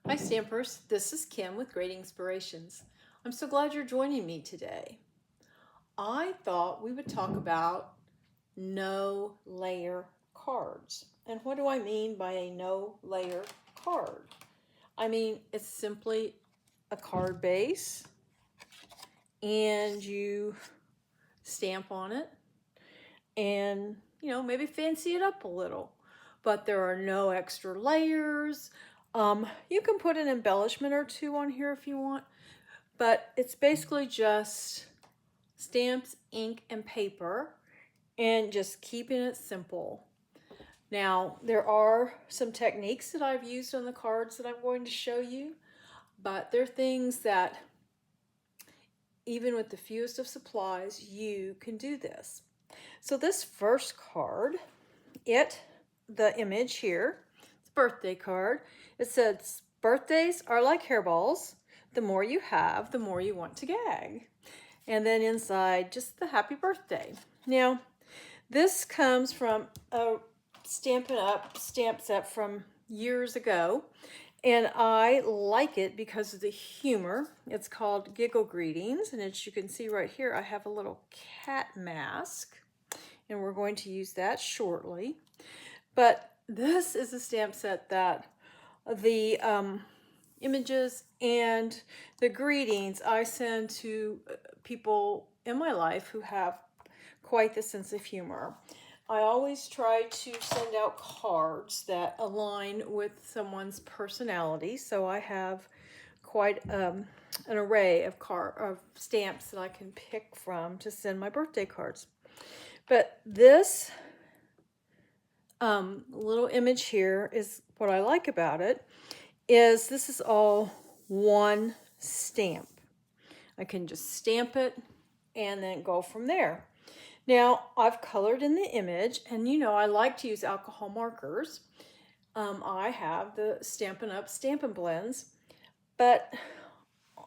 Hi Stampers, this is Kim with Great Inspirations. I'm so glad you're joining me today. I thought we would talk about no layer cards. And what do I mean by a no layer card? I mean, it's simply a card base and you stamp on it and, maybe fancy it up a little. But there are no extra layers. You can put an embellishment or two on here if you want, but it's basically just stamps, ink, and paper, and just keeping it simple. Now, there are some techniques that I've used on the cards that I'm going to show you, but they're things that, even with the fewest of supplies, you can do this. So this first card, the image here, it's a birthday card. It says, birthdays are like hairballs. The more you have, the more you want to gag. And then inside, just the happy birthday. Now, this comes from a Stampin' Up! Stamp set from years ago, and I like it because of the humor. It's called Giggle Greetings, and as you can see right here, I have a little cat mask, and we're going to use that shortly. But this is a stamp set that the images and the greetings I send to people in my life who have quite the sense of humor. I always try to send out cards that align with someone's personality, so I have quite an array of stamps that I can pick from to send my birthday cards. But this little image here is what I like about it, is this is all one stamp. I can just stamp it and then go from there. Now, I've colored in the image, and I like to use alcohol markers. I have the Stampin' Up! Stampin' Blends, but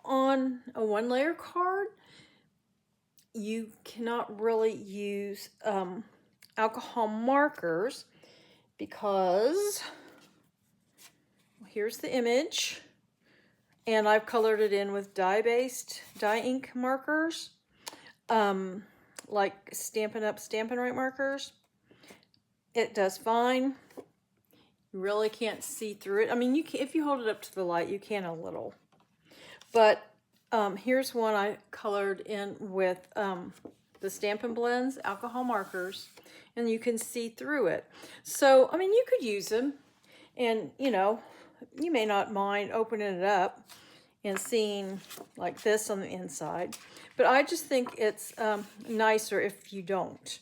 on a one-layer card, you cannot really use alcohol markers because here's the image, and I've colored it in with dye ink markers, like Stampin' Up! Stampin' Right markers. It does fine. You really can't see through it. I mean, if you hold it up to the light, you can a little. But here's one I colored in with the Stampin' Blends alcohol markers, and you can see through it. So, I mean, you could use them, and you may not mind opening it up and seeing like this on the inside, but I just think it's nicer if you don't.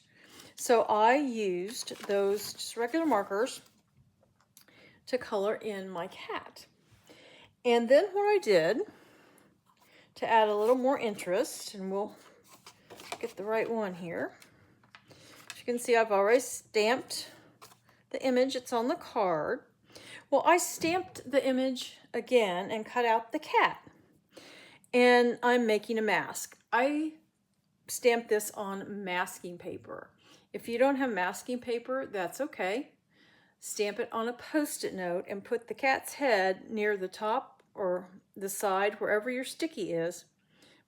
So I used those just regular markers to color in my cat. And then what I did to add a little more interest, and we'll get the right one here. As you can see, I've already stamped the image. It's on the card. Well, I stamped the image again and cut out the cat. And I'm making a mask. I stamped this on masking paper. If you don't have masking paper, that's okay. Stamp it on a Post-it note and put the cat's head near the top or the side, wherever your sticky is.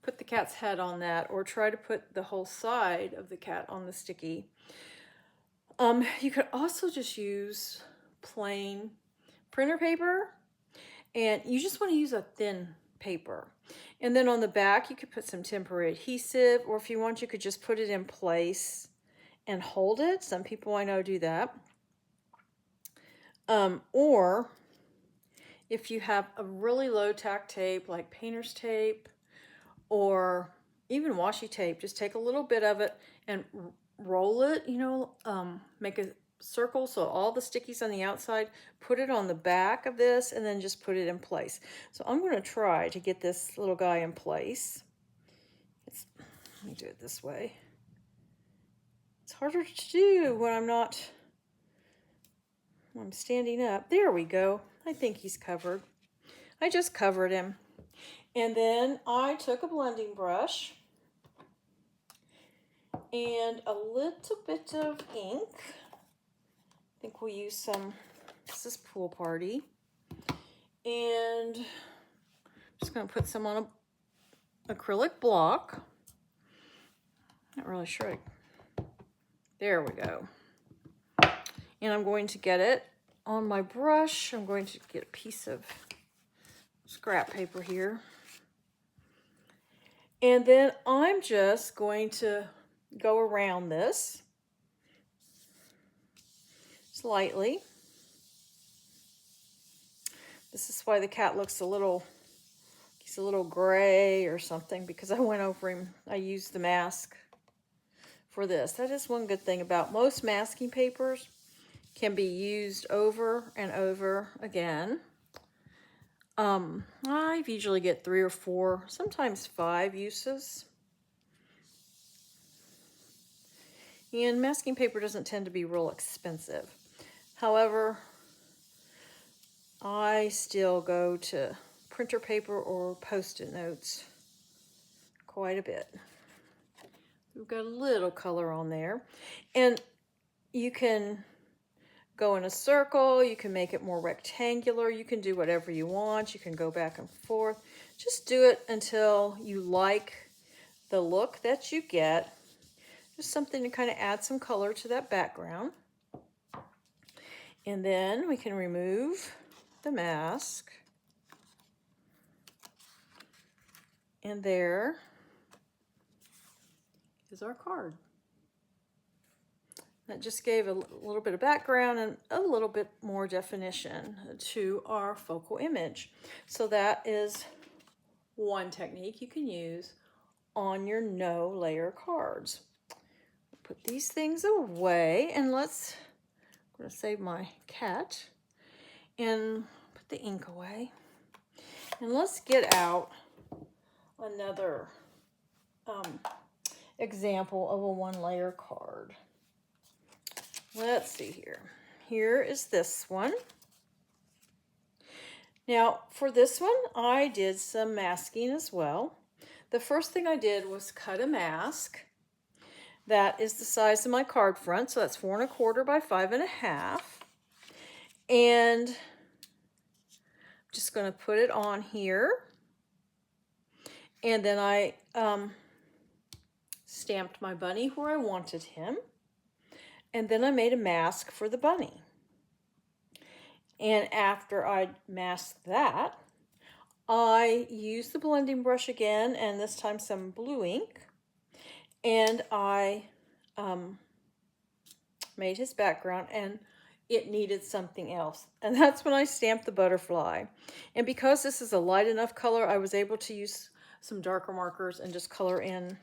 Put the cat's head on that, or try to put the whole side of the cat on the sticky. You could also just use plain printer paper, and you just want to use a thin paper. And then on the back, you could put some temporary adhesive, or if you want, you could just put it in place and hold it. Some people I know do that. Or if you have a really low tack tape, like painter's tape, or even washi tape, just take a little bit of it and roll it, make a circle so all the stickies on the outside, put it on the back of this, and then just put it in place. So I'm going to try to get this little guy in place. Let me do it this way. It's harder to do when I'm standing up. There we go. I think he's covered. I just covered him. And then I took a blending brush and a little bit of ink. I think we'll use some, this is Pool Party. And I'm just going to put some on an acrylic block. Not really sure. There we go. And I'm going to get it on my brush. I'm going to get a piece of scrap paper here. And then I'm just going to go around this slightly. This is why the cat looks he's a little gray or something, because I went over him. I used the mask for this. That is one good thing about most masking papers. Can be used over and over again. I usually get 3 or 4, sometimes 5 uses. And masking paper doesn't tend to be real expensive. However, I still go to printer paper or Post-it notes quite a bit. We've got a little color on there. And you can go in a circle, you can make it more rectangular, you can do whatever you want, you can go back and forth. Just do it until you like the look that you get. Just something to kind of add some color to that background. And then we can remove the mask. And there is our card. That just gave a little bit of background and a little bit more definition to our focal image. So that is one technique you can use on your no layer cards. Put these things away, and I'm going to save my cat and put the ink away. And let's get out another example of a one layer card. Let's see here. Here is this one. Now, for this one, I did some masking as well. The first thing I did was cut a mask. That is the size of my card front, so that's 4 1/4 by 5 1/2. And I'm just going to put it on here. And then I stamped my bunny where I wanted him. And then I made a mask for the bunny. And after I masked that, I used the blending brush again, and this time some blue ink. And I made his background, and it needed something else. And that's when I stamped the butterfly. And because this is a light enough color, I was able to use some darker markers and just color in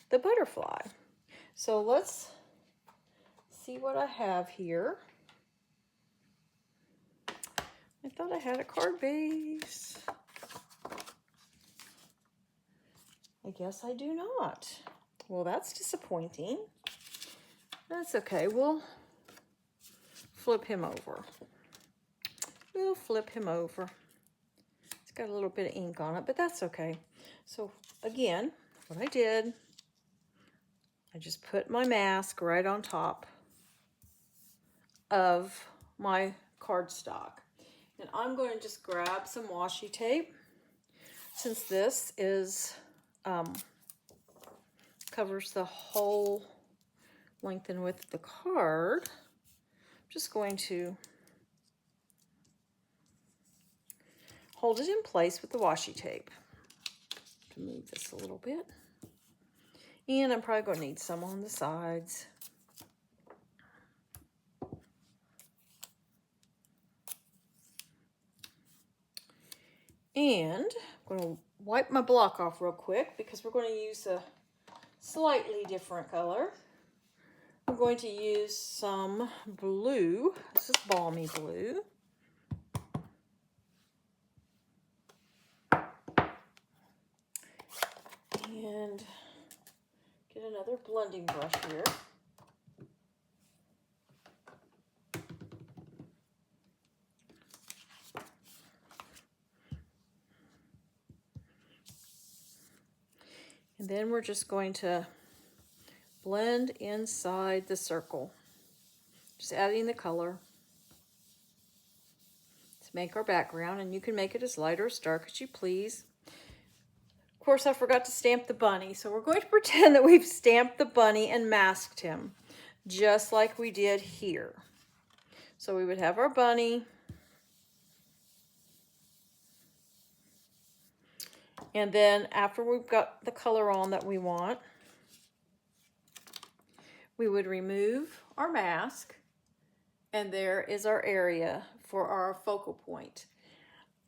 the butterfly. So let's see what I have here. I thought I had a card base. I guess I do not. Well, that's disappointing. That's okay. We'll flip him over. We'll flip him over. It's got a little bit of ink on it, but that's okay. So again, what I did, I just put my mask right on top of my cardstock. And I'm going to just grab some washi tape. Since this is covers the whole length and width of the card, I'm just going to hold it in place with the washi tape. To move this a little bit. And I'm probably going to need some on the sides. And I'm going to wipe my block off real quick because we're going to use a slightly different color. I'm going to use some blue. This is Balmy Blue. And get another blending brush here. And then we're just going to blend inside the circle. Just adding the color. It's make our background, and you can make it as light or as dark as you please. Of course, I forgot to stamp the bunny, so we're going to pretend that we've stamped the bunny and masked him, just like we did here. So we would have our bunny, and then after we've got the color on that we want, we would remove our mask, and there is our area for our focal point.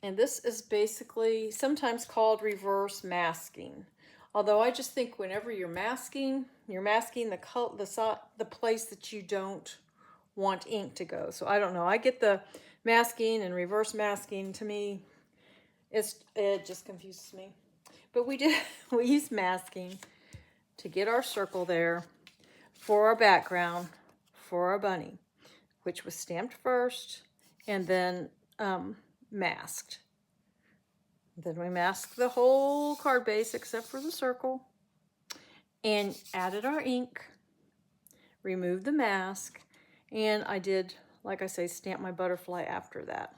And this is basically sometimes called reverse masking. Although I just think whenever you're masking the place that you don't want ink to go. So I don't know. I get the masking and reverse masking. To me, it just confuses me. But we use masking to get our circle there for our background for our bunny, which was stamped first and then masked. Then we masked the whole card base except for the circle and added our ink, removed the mask, and I did, like I say, stamp my butterfly after that.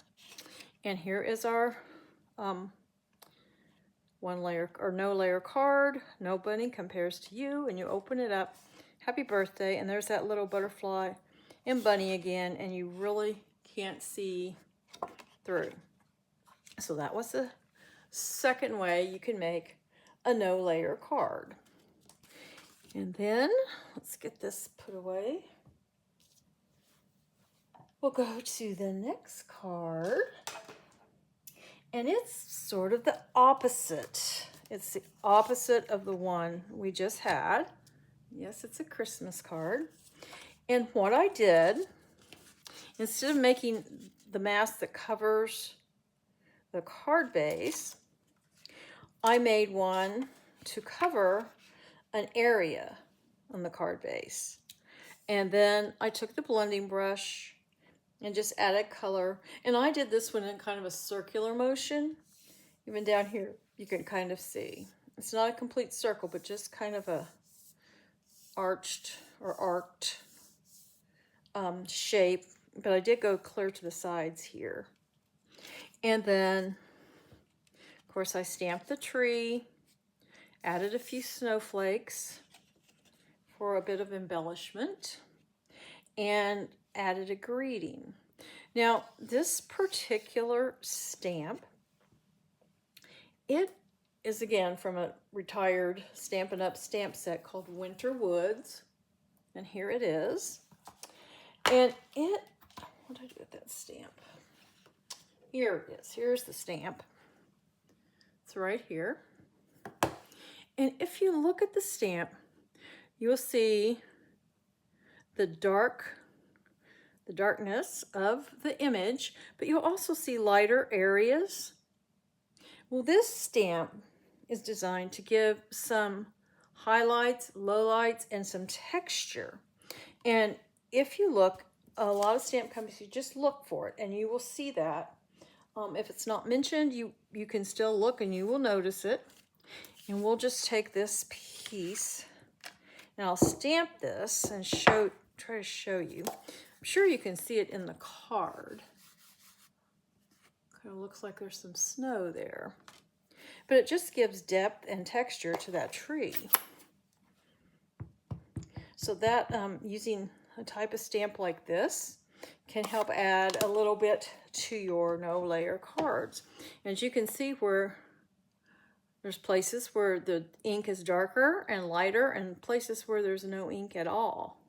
And here is our one layer or no layer card. No bunny compares to you, and you open it up. Happy birthday, and there's that little butterfly and bunny again, and you really can't see through. So that was the second way you can make a no layer card. And then let's get this put away. We'll go to the next card, and it's sort of the opposite. It's the opposite of the one we just had. Yes, it's a Christmas card. And what I did, instead of making the mask that covers the card base, I made one to cover an area on the card base. And then I took the blending brush and just added color. And I did this one in kind of a circular motion. Even down here, you can kind of see. It's not a complete circle, but just kind of a arched or arced shape. But I did go clear to the sides here. And then, of course, I stamped the tree, added a few snowflakes for a bit of embellishment, and added a greeting. Now, this particular stamp, it is again from a retired Stampin' Up! Stamp set called Winter Woods. And here it is. And what did I do with that stamp? Here it is. Here's the stamp. It's right here. And if you look at the stamp, you'll see the darkness of the image, but you'll also see lighter areas. Well, this stamp is designed to give some highlights, lowlights, and some texture. And if you look, a lot of stamp companies, you just look for it and you will see that. If it's not mentioned, you can still look and you will notice it. And we'll just take this piece and I'll stamp this and try to show you. I'm sure you can see it in the card. Kind of looks like there's some snow there. But it just gives depth and texture to that tree. So that using a type of stamp like this can help add a little bit to your no layer cards. And as you can see, where there's places where the ink is darker and lighter and places where there's no ink at all.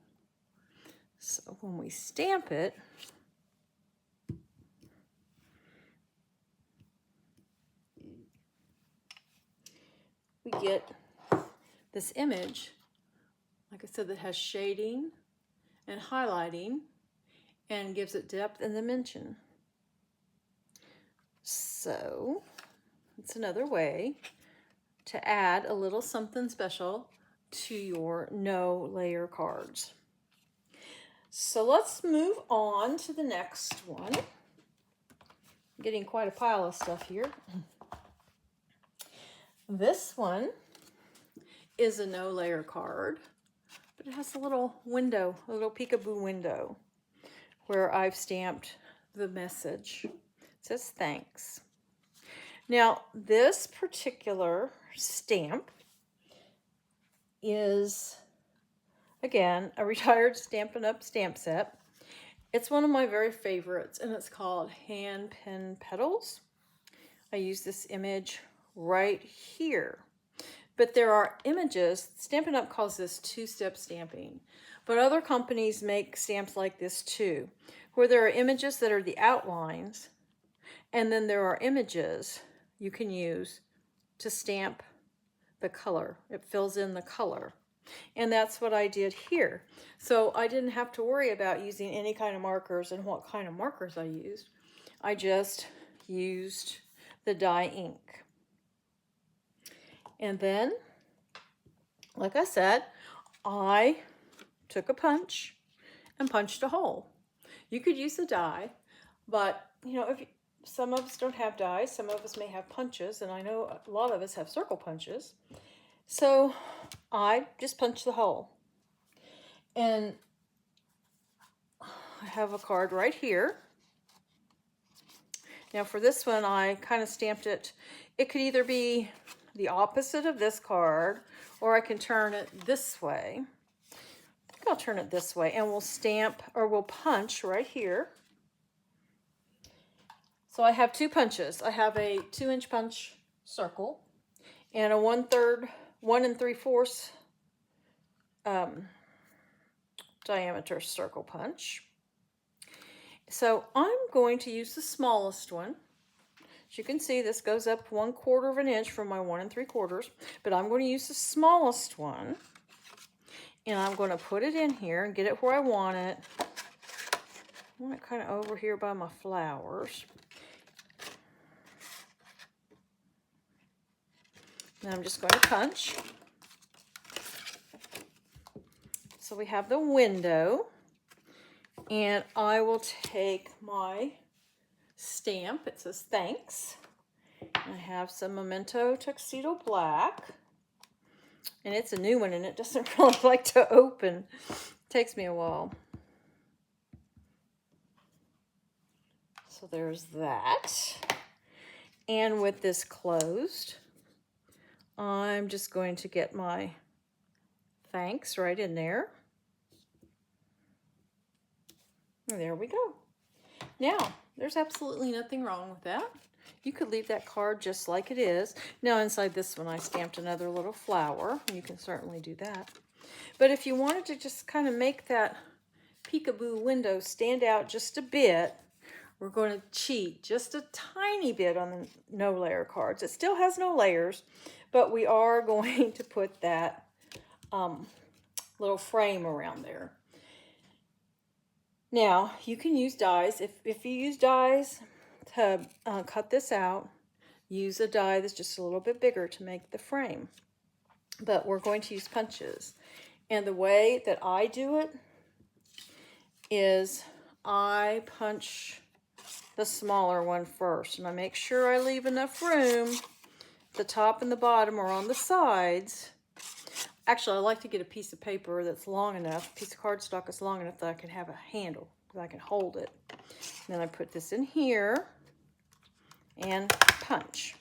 So when we stamp it, we get this image, like I said, that has shading and highlighting and gives it depth and dimension. So it's another way to add a little something special to your no layer cards. So let's move on to the next one. I'm getting quite a pile of stuff here. This one is a no layer card, but it has a little window, a little peekaboo window where I've stamped the message It says thanks. Now, this particular stamp is, again, a retired Stampin' Up! Stamp set. It's one of my very favorites, and it's called Hand Pen Petals. I use this image right here. But there are images, Stampin' Up! Calls this two-step stamping, but other companies make stamps like this too, where there are images that are the outlines, and then there are images you can use to stamp the color. It fills in the color. And that's what I did here. So I didn't have to worry about using any kind of markers and what kind of markers I used. I just used the dye ink. And then, like I said, I took a punch and punched a hole. You could use the die, but some of us don't have dies, some of us may have punches, and I know a lot of us have circle punches. So I just punched the hole. And I have a card right here. Now for this one, I kind of stamped it. It could either be the opposite of this card, or I can turn it this way. I think I'll turn it this way, and we'll stamp, or we'll punch right here. So I have two punches. I have a 2-inch punch circle and a 1 3/4 diameter circle punch. So I'm going to use the smallest one. As you can see, this goes up 1/4 of an inch from my 1 3/4, but I'm going to use the smallest one, and I'm going to put it in here and get it where I want it. I want it kind of over here by my flowers. And I'm just going to punch. So we have the window, and I will take my stamp. It says thanks. I have some Memento Tuxedo Black, and it's a new one, and it doesn't really like to open. It takes me a while. So there's that. And with this closed, I'm just going to get my thanks right in there. And there we go. Now, there's absolutely nothing wrong with that. You could leave that card just like it is. Now, inside this one, I stamped another little flower. You can certainly do that. But if you wanted to just kind of make that peekaboo window stand out just a bit, we're going to cheat just a tiny bit on the no layer cards. It still has no layers, but we are going to put that little frame around there. Now, you can use dies. If you use dies to cut this out, use a die that's just a little bit bigger to make the frame. But we're going to use punches. And the way that I do it is I punch the smaller one first, and I make sure I leave enough room. The top and the bottom are on the sides. Actually, I like to get a piece of paper that's long enough, a piece of cardstock that's long enough that I can have a handle, that I can hold it. And then I put this in here and punch.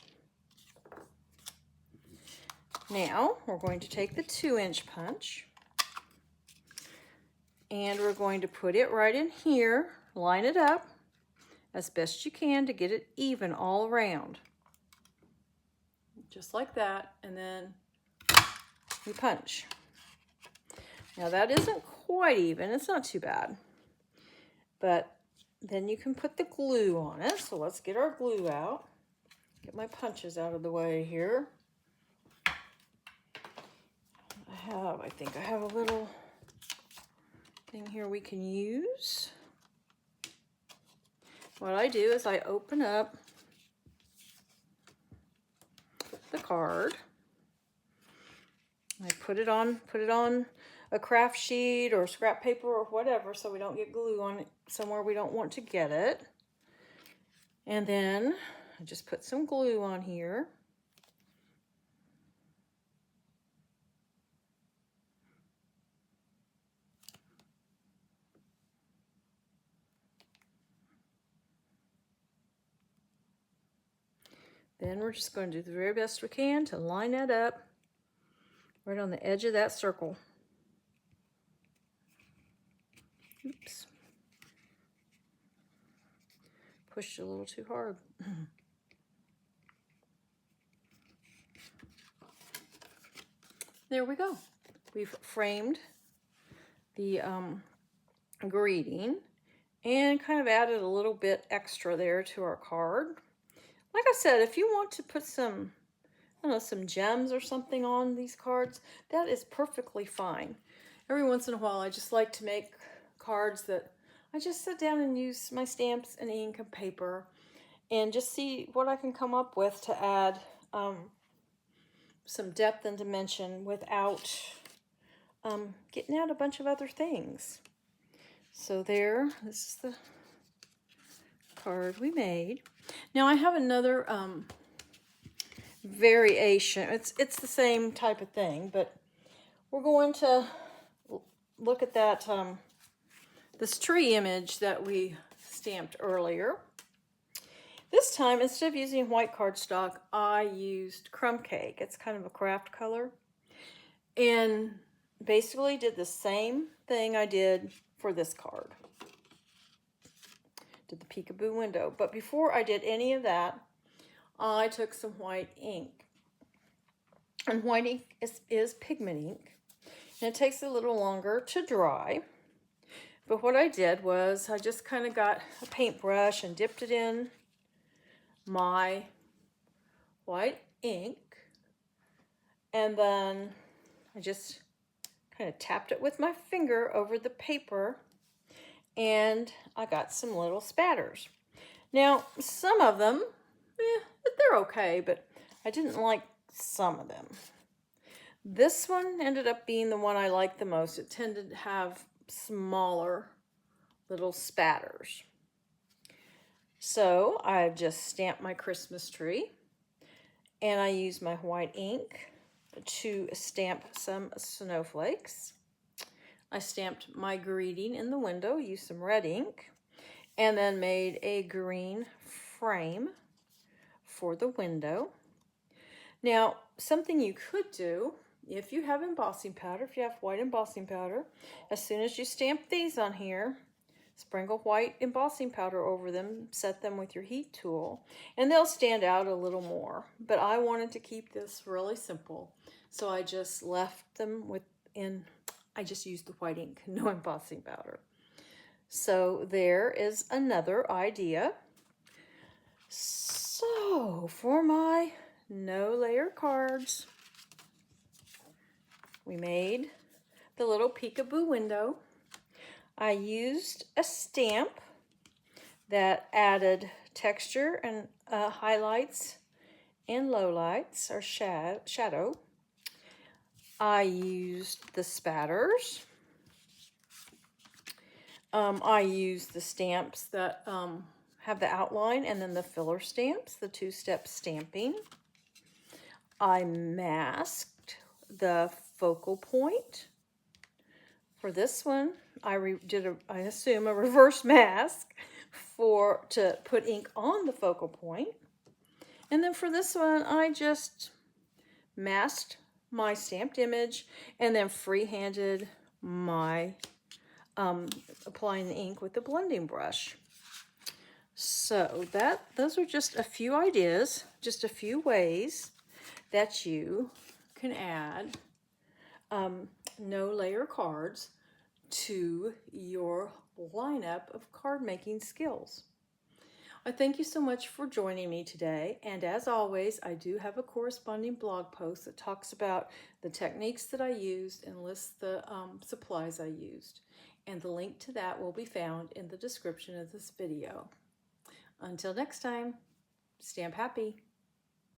Now, we're going to take the 2-inch punch, and we're going to put it right in here, line it up as best you can to get it even all around. Just like that, and then we punch. Now that isn't quite even, it's not too bad. But then you can put the glue on it. So let's get our glue out. Get my punches out of the way here. I think I have a little thing here we can use. What I do is I open up the card. I put it on a craft sheet or scrap paper or whatever, so we don't get glue on it somewhere we don't want to get it. And then I just put some glue on here. Then we're just going to do the very best we can to line that up right on the edge of that circle. Oops. Pushed it a little too hard. There we go. We've framed the greeting and kind of added a little bit extra there to our card. Like I said, if you want to put some, I don't know, some gems or something on these cards, that is perfectly fine. Every once in a while, I just like to make cards that I just sit down and use my stamps and ink and paper and just see what I can come up with to add some depth and dimension without getting out a bunch of other things. So there, this is the card we made. Now I have another variation. It's the same type of thing, but we're going to look at that this tree image that we stamped earlier. This time, instead of using white cardstock, I used crumb cake. It's kind of a craft color. And basically did the same thing I did for this card. Did the peekaboo window. But before I did any of that, I took some white ink. And white ink is pigment ink. And it takes a little longer to dry. But what I did was I just kind of got a paintbrush and dipped it in my white ink, and then I just kind of tapped it with my finger over the paper, and I got some little spatters. Now, some of them, they're okay, but I didn't like some of them. This one ended up being the one I liked the most. It tended to have smaller little spatters. So I just stamped my Christmas tree, and I used my white ink to stamp some snowflakes. I stamped my greeting in the window, used some red ink, and then made a green frame for the window. Now, something you could do, if you have embossing powder, if you have white embossing powder, as soon as you stamp these on here, sprinkle white embossing powder over them, set them with your heat tool, and they'll stand out a little more. But I wanted to keep this really simple, so I just left them I just used the white ink, no embossing powder. So there is another idea. So for my no layer cards, we made the little peekaboo window. I used a stamp that added texture and highlights and lowlights, or shadow. I used the spatters. I used the stamps that have the outline, and then the filler stamps, the two-step stamping. I masked the focal point. For this one, I assume a reverse mask to put ink on the focal point. And then for this one, I just masked my stamped image and then freehanded my applying the ink with the blending brush. So those are just a few ideas, just a few ways that you can add no layer cards to your lineup of card making skills. I thank you so much for joining me today, and as always, I do have a corresponding blog post that talks about the techniques that I used and lists the supplies I used, and the link to that will be found in the description of this video. Until next time, stamp happy!